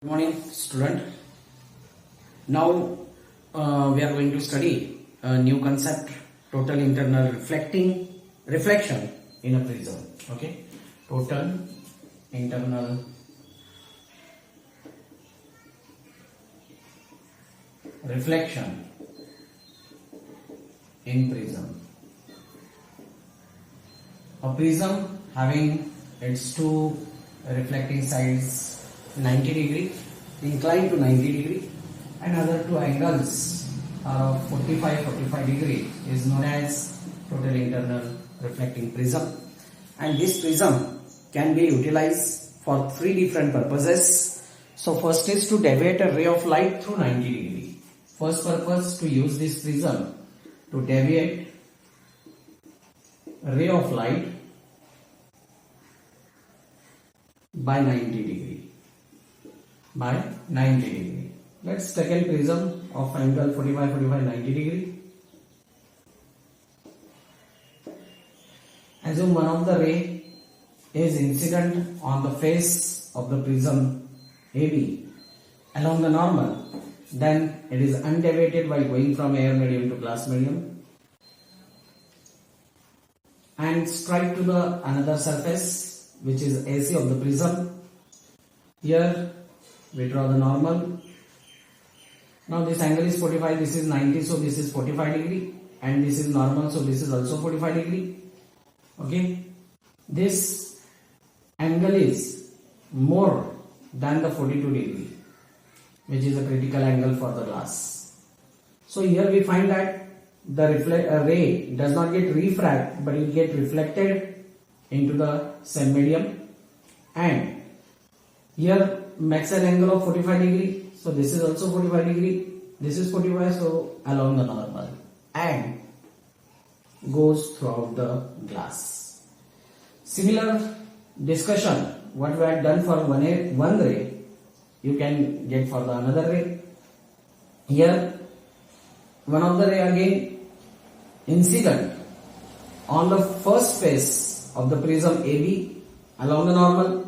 Good morning, student. Now we are going to study a new concept, total internal reflection in a prism. Okay, total internal reflection in prism. A prism having its two reflecting sides 90 degree, inclined to 90 degree, and other two angles are of 45 degree is known as total internal reflecting prism. And this prism can be utilized for three different purposes. So first is to deviate a ray of light through 90 degree. First purpose, to use this prism to deviate a ray of light by 90 degree. By 90 degree. Let's take a prism of angle 45, 90 degree. Assume one of the ray is incident on the face of the prism AB along the normal. Then it is undeviated by going from air medium to glass medium and strike to the another surface which is AC of the prism. Here we draw the normal. Now this angle is 45, this is 90, so this is 45 degree, and this is normal, so this is also 45 degree. Okay, this angle is more than the 42 degree, which is a critical angle for the glass. So here we find that the ray does not get refracted, but it get reflected into the same medium, and here makes an angle of 45 degree, so this is also 45 degree, this is 45, so along the normal, and goes throughout the glass. Similar discussion what we had done for one ray, you can get for the another ray. Here one of the ray again incident on the first face of the prism AB along the normal,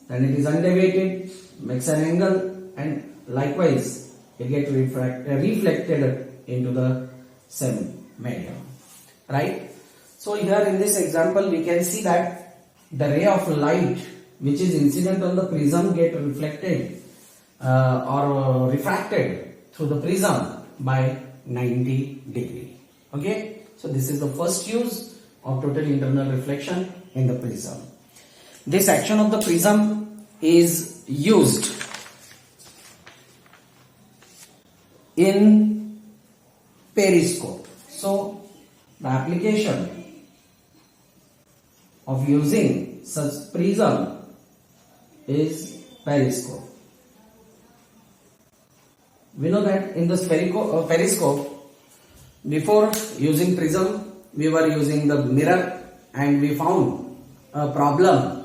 then it is undeviated, makes an angle, and likewise it gets reflected into the same medium, right? So here in this example we can see that the ray of light which is incident on the prism get reflected or refracted through the prism by 90 degree. Okay, so this is the first use of total internal reflection in the prism. This action of the prism is used in periscope. So the application of using such prism is periscope. We know that in the periscope, before using prism, we were using the mirror, and we found a problem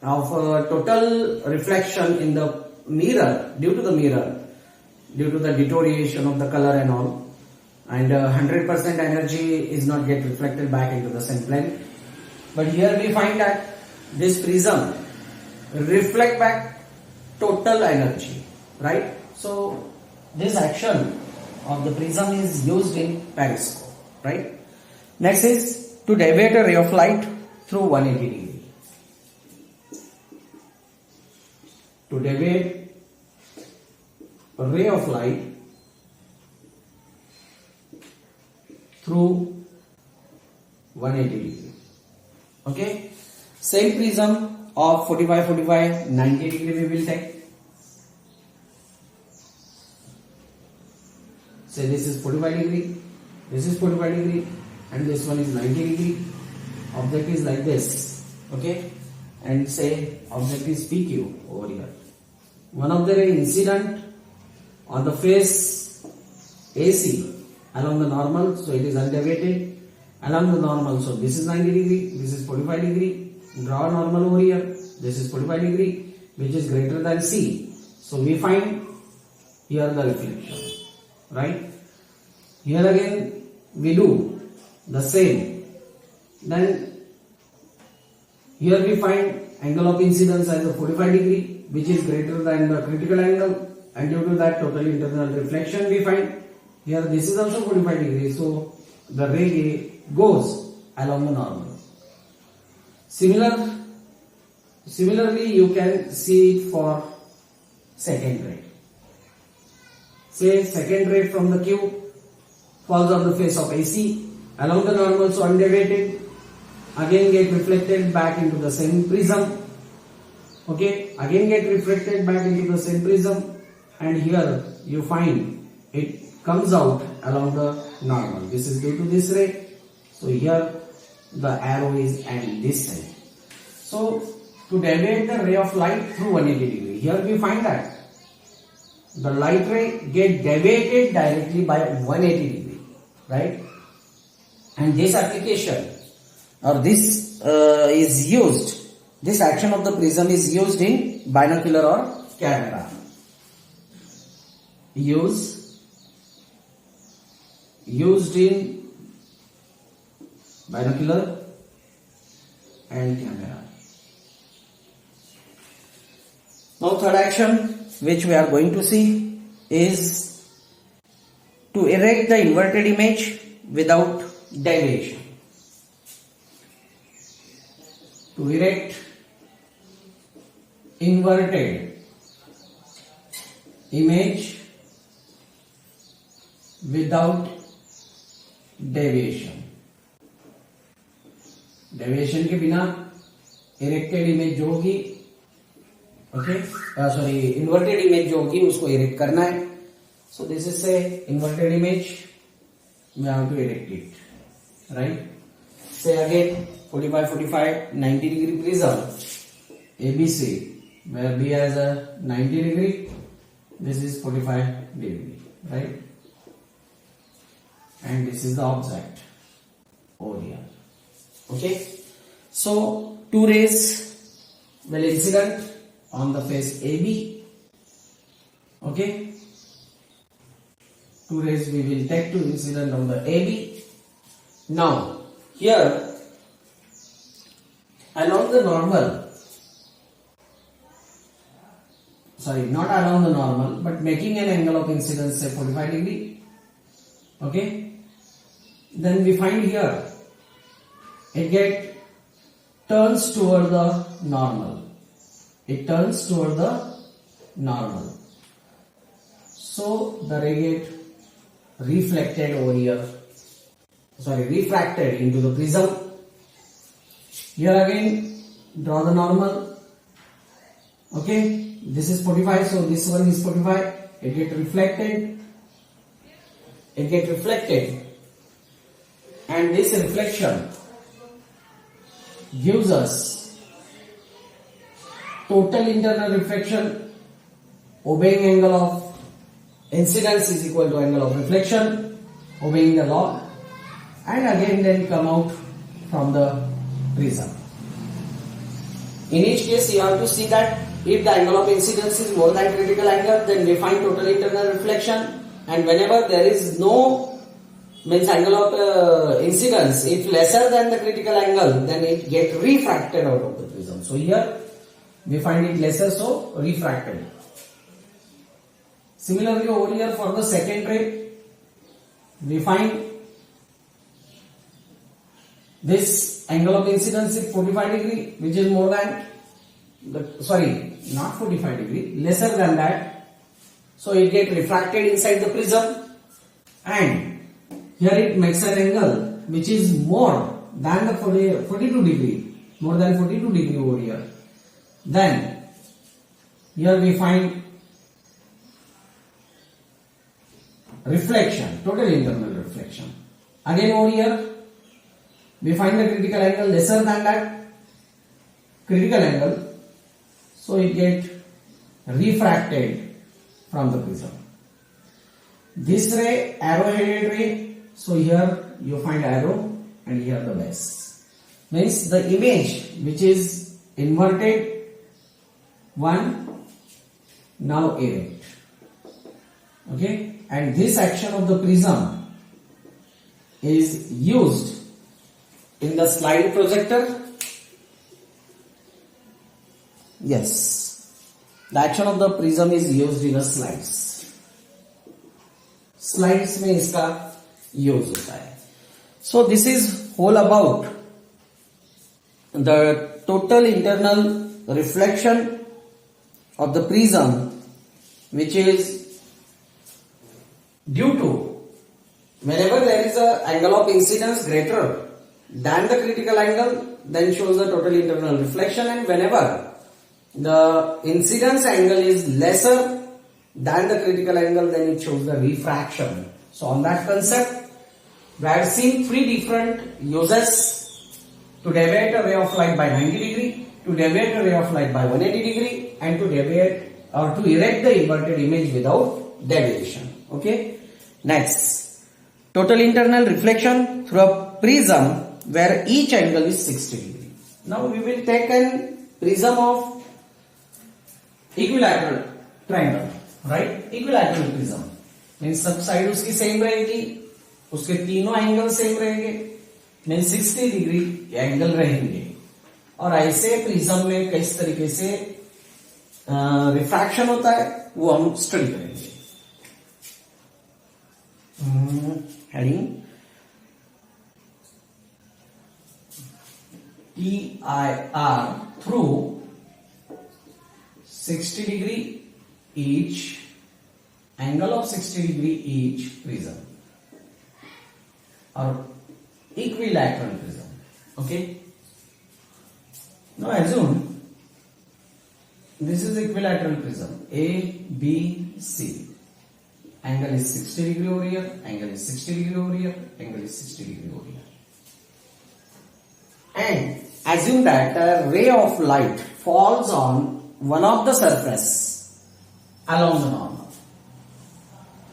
of total reflection in the mirror due to the deterioration of the color and all, and 100% energy is not get reflected back into the same plane. But here we find that this prism reflect back total energy, right? So this action of the prism is used in periscope, right? Next is to deviate a ray of light through 180 degree. To deviate a ray of light through 180 degree. Okay, same prism of 45, 90 degree we will take. Say this is 45 degree, this is 45 degree, and this one is 90 degree. Object is like this. Okay, and say object is PQ over here. One of the ray incident on the face AC along the normal, so it is undeviated along the normal, so this is 90 degree, this is 45 degree. Draw normal over here, this is 45 degree, which is greater than C, so we find here the reflection, right? Here again we do the same. Then here we find angle of incidence as a 45 degree, which is greater than the critical angle, and due to that total internal reflection we find. Here this is also 45 degrees, so the ray goes along the normal. Similarly, you can see it for second ray. Say second ray from the cube falls on the face of AC along the normal, so undeviated, again get reflected back into the same prism. Okay, again get reflected back into the same prism, and here you find it comes out along the normal. This is due to this ray, so here the arrow is at this side. So to deviate the ray of light through 180 degree, here we find that the light ray get deviated directly by 180 degree, right? And this application or this is used, this action of the prism is used in binocular or camera. Used in binocular and camera. Now third action which we are going to see is to erect the inverted image without deviation. To erect inverted image without deviation. Deviation के बिना erected image जो होगी, okay sorry inverted image जो होगी उसको erect करना है. So this is say inverted image, we have to erect it, right. Say again 45 45 90 degree prism ABC, where B has a 90 degree, this is 45 degree, right? And this is the object over here. Okay, so two rays will incident on the face AB. Okay, two rays we will take to incident on the AB. Now here along the normal, sorry, not along the normal, but making an angle of incidence say 45 degree. Okay, then we find here it turns toward the normal. It turns toward the normal. So the ray get reflected over here. Sorry, refracted into the prism. Here again, draw the normal. Okay, this is 45, so this one is 45. It get reflected. And this reflection gives us total internal reflection. Obeying angle of incidence is equal to angle of reflection, obeying the law, and again then come out from the prism. In each case you have to see that if the angle of incidence is more than critical angle, then we find total internal reflection, and whenever there is no angle of incidence, if lesser than the critical angle, then it get refracted out of the prism. So here we find it lesser, so refracted. Similarly over here for the second ray, we find this angle of incidence is 45 degree, which is more than not 45 degree, lesser than that. So it get refracted inside the prism, and here it makes an angle which is more than the 42 degree, more than 42 degree over here. Then here we find reflection, total internal reflection. Again over here we find the critical angle lesser than that critical angle, so it get refracted from the prism. This ray, arrow-headed ray, so here you find arrow and here the base. Means the image which is inverted one now erect. Okay, and this action of the prism is used in the slide projector Yes, the action of the prism is used in a slides. Slides में इसका use होता है. So this is all about the total internal reflection of the prism, which is due to whenever there is a angle of incidence greater than the critical angle, then shows the total internal reflection, and whenever the incidence angle is lesser than the critical angle, then it shows the refraction. So on that concept, we have seen three different uses: to deviate a ray of light by 90 degree, to deviate a ray of light by 180 degree, and to deviate or to erect the inverted image without deviation. Okay. Next, total internal reflection through a prism where each angle is 60 degree. Now we will take a prism of equilateral triangle, right? Equilateral prism means सब side उसकी same रहेगी, उसके तीनों angle same रहेंगे, means 60 degree angle रहेंगे, और ऐसे prism में किस तरीके से रिफ्रैक्शन होता है वो हम स्टडी करेंगे. Heading TIR through 60 degree each, angle of 60 degree each prism or equilateral prism. Okay. Now assume this is equilateral prism A, B, C. Angle is 60 degree over here, angle is 60 degree over here, angle is 60 degree over here. And assume that a ray of light falls on one of the surface along the normal.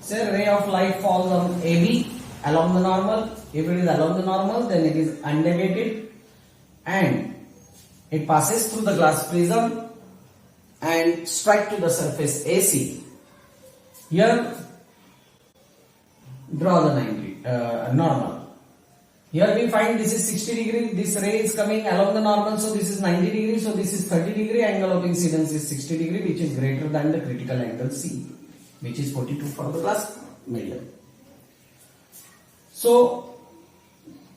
Say ray of light falls on AB along the normal. If it is along the normal, then it is undeviated and it passes through the glass prism and strike to the surface AC. Here draw the 90 normal. Here we find this is 60 degree, this ray is coming along the normal, so this is 90 degree, so this is 30 degree, angle of incidence is 60 degree, which is greater than the critical angle C, which is 42 for the glass medium. So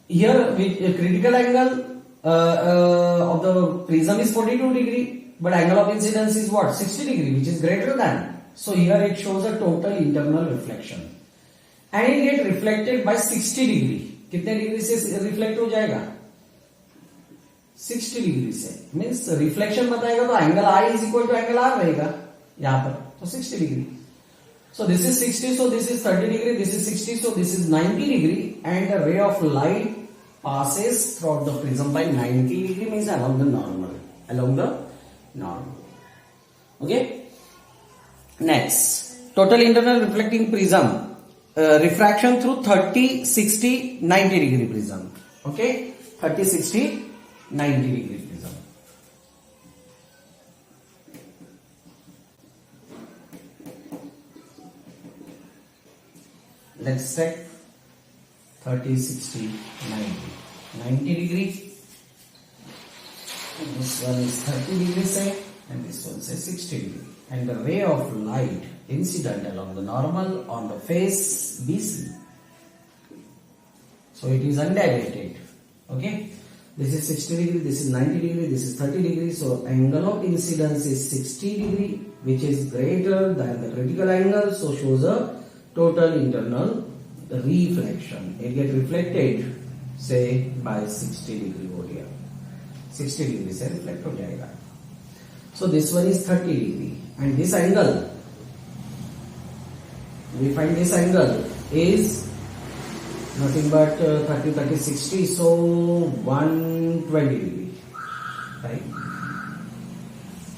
here with a critical angle of the prism is 42 degree, but angle of incidence is what? 60 degree, which is greater than. So here it shows a total internal reflection. And it get reflected by 60 degree. कितने degree से reflect हो जाएगा? 60 degree से. Means reflection बताएगा तो angle I is equal to angle R रहेगा यहाँ पर, तो 60 degree. So this is 60, so this is 30 degree, this is 60, so this is 90 degree, and the ray of light passes throughout the prism by 90 degree, means along the normal. Okay. Next, total internal reflecting prism. Refraction through 30, 60, 90 degree prism. Okay, 30, 60, 90 degree prism. Let's check 30, 60, 90. 90 degree. This one is 30 degree say, and this one says 60 degree. And the ray of light incident along the normal on the face BC. So it is undeviated. Okay. This is 60 degree, this is 90 degree, this is 30 degree. So angle of incidence is 60 degree, which is greater than the critical angle. So shows a total internal reflection. It gets reflected, say, by 60 degree over here. 60 degree से reflect हो जाएगा. So this one is 30 degree, and this angle, we find this angle is nothing but 30, 30, 60, so 120 degree, right?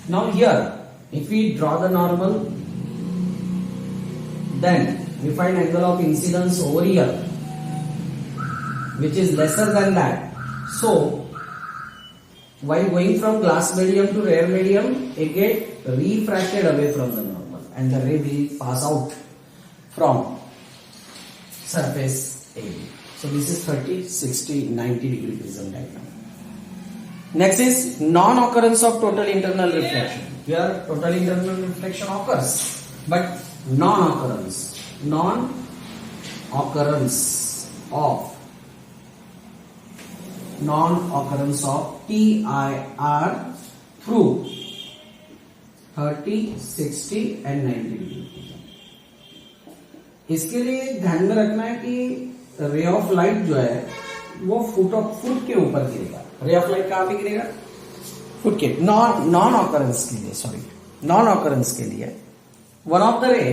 Now here, if we draw the normal, then we find angle of incidence over here, which is lesser than that. So while going from glass medium to rare medium, it gets refracted away from the normal, and the ray will pass out from surface AB. So this is 30, 60, 90 degree prism diagram. Next is non-occurrence of total internal reflection. Here total internal reflection occurs, but non-occurrence of TIR through 30, 60 and 90 degree. इसके लिए ध्यान में रखना है कि ray of light जो है वो फुट के ऊपर गिरेगा. रे ऑफ लाइट कहां पे गिरेगा? फुट के. नॉन ऑकरेंस के लिए वन ऑफ द रे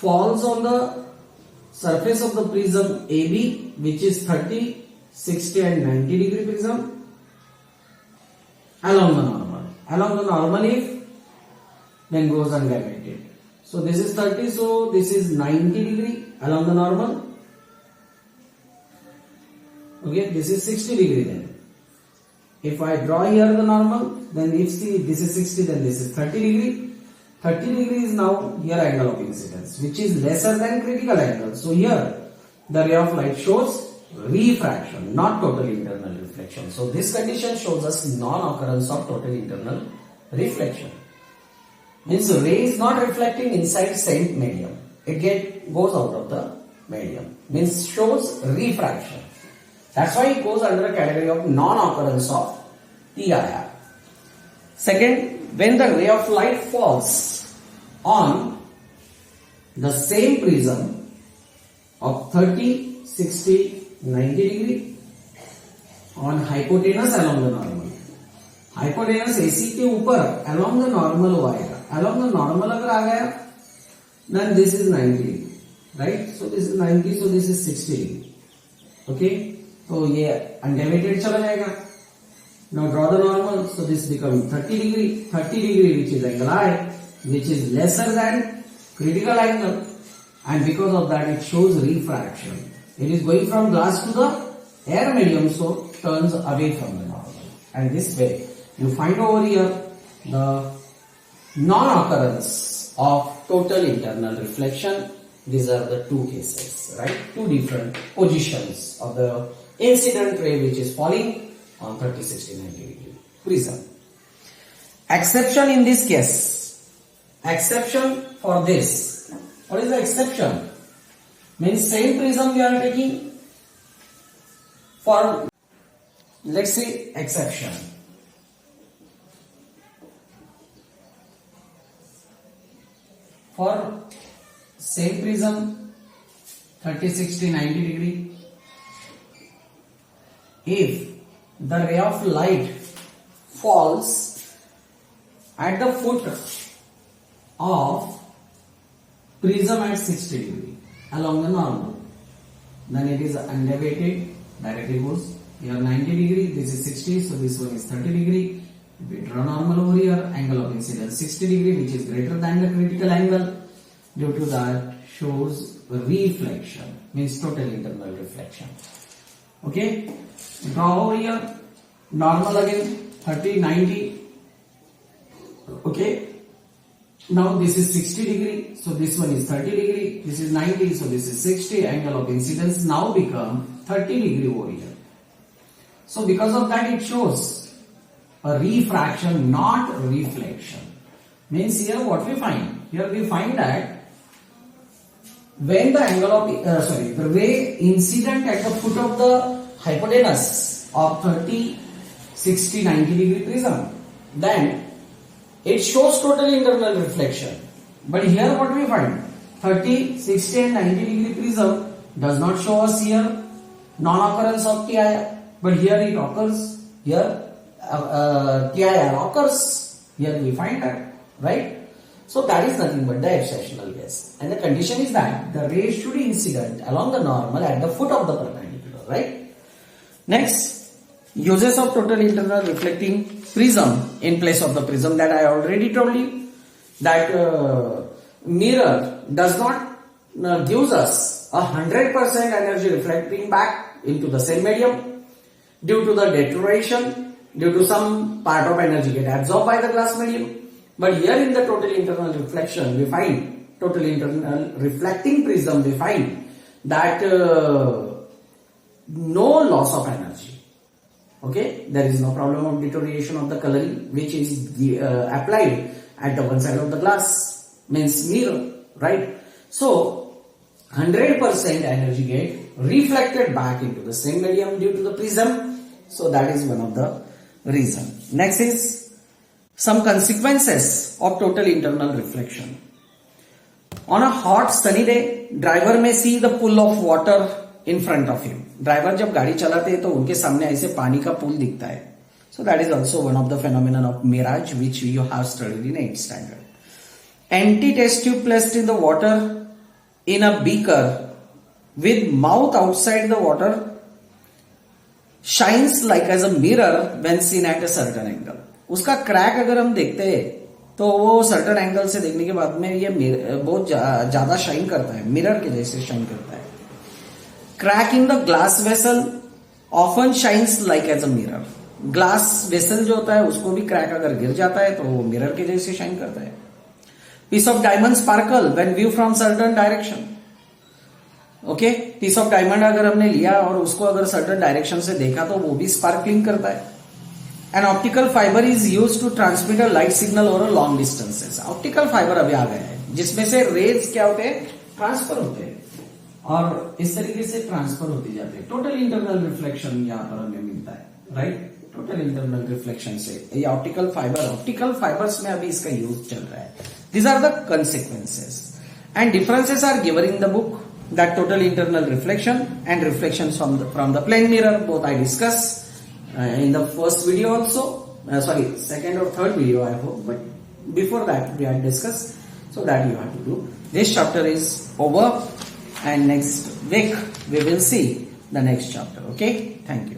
falls on the surface of the prism AB, which is 30, 60 and 90 degree prism along the normal. Along the normal if then goes ungravitated. So this is 30, so this is 90 degree along the normal. Okay, this is 60 degree then. If I draw here the normal, then if this is 60, then this is 30 degree. 30 degree is now here angle of incidence, which is lesser than critical angle. So here the ray of light shows refraction, not total internal reflection. So this condition shows us non-occurrence of total internal reflection. Means the ray is not reflecting inside same medium. It goes out of the medium. Means shows refraction. That's why it goes under a category of non-occurrence of TIR. Second, when the ray of light falls on the same prism of 30, 60, 90 degree on hypotenuse along the normal. Hypotenuse AC के ऊपर along the normal वो आएगा. Along the normal अगर आ गया, then this is 90 degree, right? So this is 90, so this is 60 degree. Okay? तो ये undeviated चला जाएगा. Now draw the normal, so this becomes 30 degree which is angle I, which is lesser than critical angle, and because of that it shows refraction. It is going from glass to the air medium, so turns away from the normal. And this way you find over here the non-occurrence of total internal reflection. These are the two cases, right? Two different positions of the incident ray which is falling on 30, 60, 90 degree prism. Exception in this case. Exception for this. What is the exception? Means same prism we are taking for, let's say, exception. For same prism 30, 60, 90 degree. If the ray of light falls at the foot of prism at 60 degree along the normal, then it is undeviated, directly goes here 90 degree, this is 60, so this one is 30 degree. If we draw normal over here, angle of incidence 60 degree, which is greater than the critical angle. Due to that shows reflection, means total internal reflection. Okay, draw over here normal again 30, 90. Okay, now this is 60 degree, so this one is 30 degree, this is 90, so this is 60. Angle of incidence now become 30 degree over here. So because of that it shows a refraction, not reflection. Means here what we find? Here we find that when the angle of the ray incident at the foot of the hypotenuse of 30, 60, 90 degree prism, then it shows total internal reflection. But here what we find? 30, 60 and 90 degree prism does not show us here non-occurrence of TIR. But here it occurs. Here TIR occurs. Here we find that, right? So that is nothing but the exceptional case. And the condition is that the ray should incident along the normal at the foot of the perpendicular, right? Next, uses of total internal reflecting prism in place of the prism, that I already told you. That mirror does not gives us 100% energy reflecting back into the same medium due to the deterioration, due to some part of energy get absorbed by the glass medium. But here in the total internal reflection, we find total internal reflecting prism, we find that no loss of energy. Okay, there is no problem of deterioration of the coloring which is applied at the one side of the glass, means mirror, right? So 100% energy get reflected back into the same medium due to the prism. So that is one of the reason. Next is some consequences of total internal reflection. On a hot sunny day, driver may see the pool of water in front of him. Driver जब गाड़ी चलाते हैं तो उनके सामने ऐसे पानी का पूल दिखता है. So that is also one of the phenomenon of mirage which you have studied in 8th standard. Anti-test tube placed in the water in a beaker with mouth outside the water shines like as a mirror when seen at a certain angle. उसका crack अगर हम देखते हैं तो वो certain angle से देखने के बाद में ये बहुत ज्यादा शाइन करता है, मिरर के जैसे शाइन करता है. Crack in the glass vessel often shines like as a mirror. Glass vessel जो होता है उसको भी क्रैक अगर गिर जाता है तो वो मिरर के जैसे शाइन करता है. Piece of diamond sparkle when view from certain direction. Okay, piece of diamond अगर हमने लिया और उसको अगर सर्टन डायरेक्शन से देखा तो वो भी स्पार्कलिंग करता है. An optical fiber is used to transmit a light signal over a long distances. Optical fibre अभी आ गया है जिसमें से रेज क्या होते हैं, ट्रांसफर होते हैं और इस तरीके से ट्रांसफर होती जाते हैं. टोटल इंटरनल रिफ्लेक्शन यहाँ पर हमें मिलता है, राइट. टोटल इंटरनल रिफ्लेक्शन से ये ऑप्टिकल फाइबर्स में अभी इसका यूज चल रहा है. These are the consequences and differences are given in the book. That total internal reflection and reflections from the plane mirror both I discussed in the first video also, second or third video I hope, but before that we had discussed, so that you have to do. This chapter is over and next week we will see the next chapter. Okay, thank you.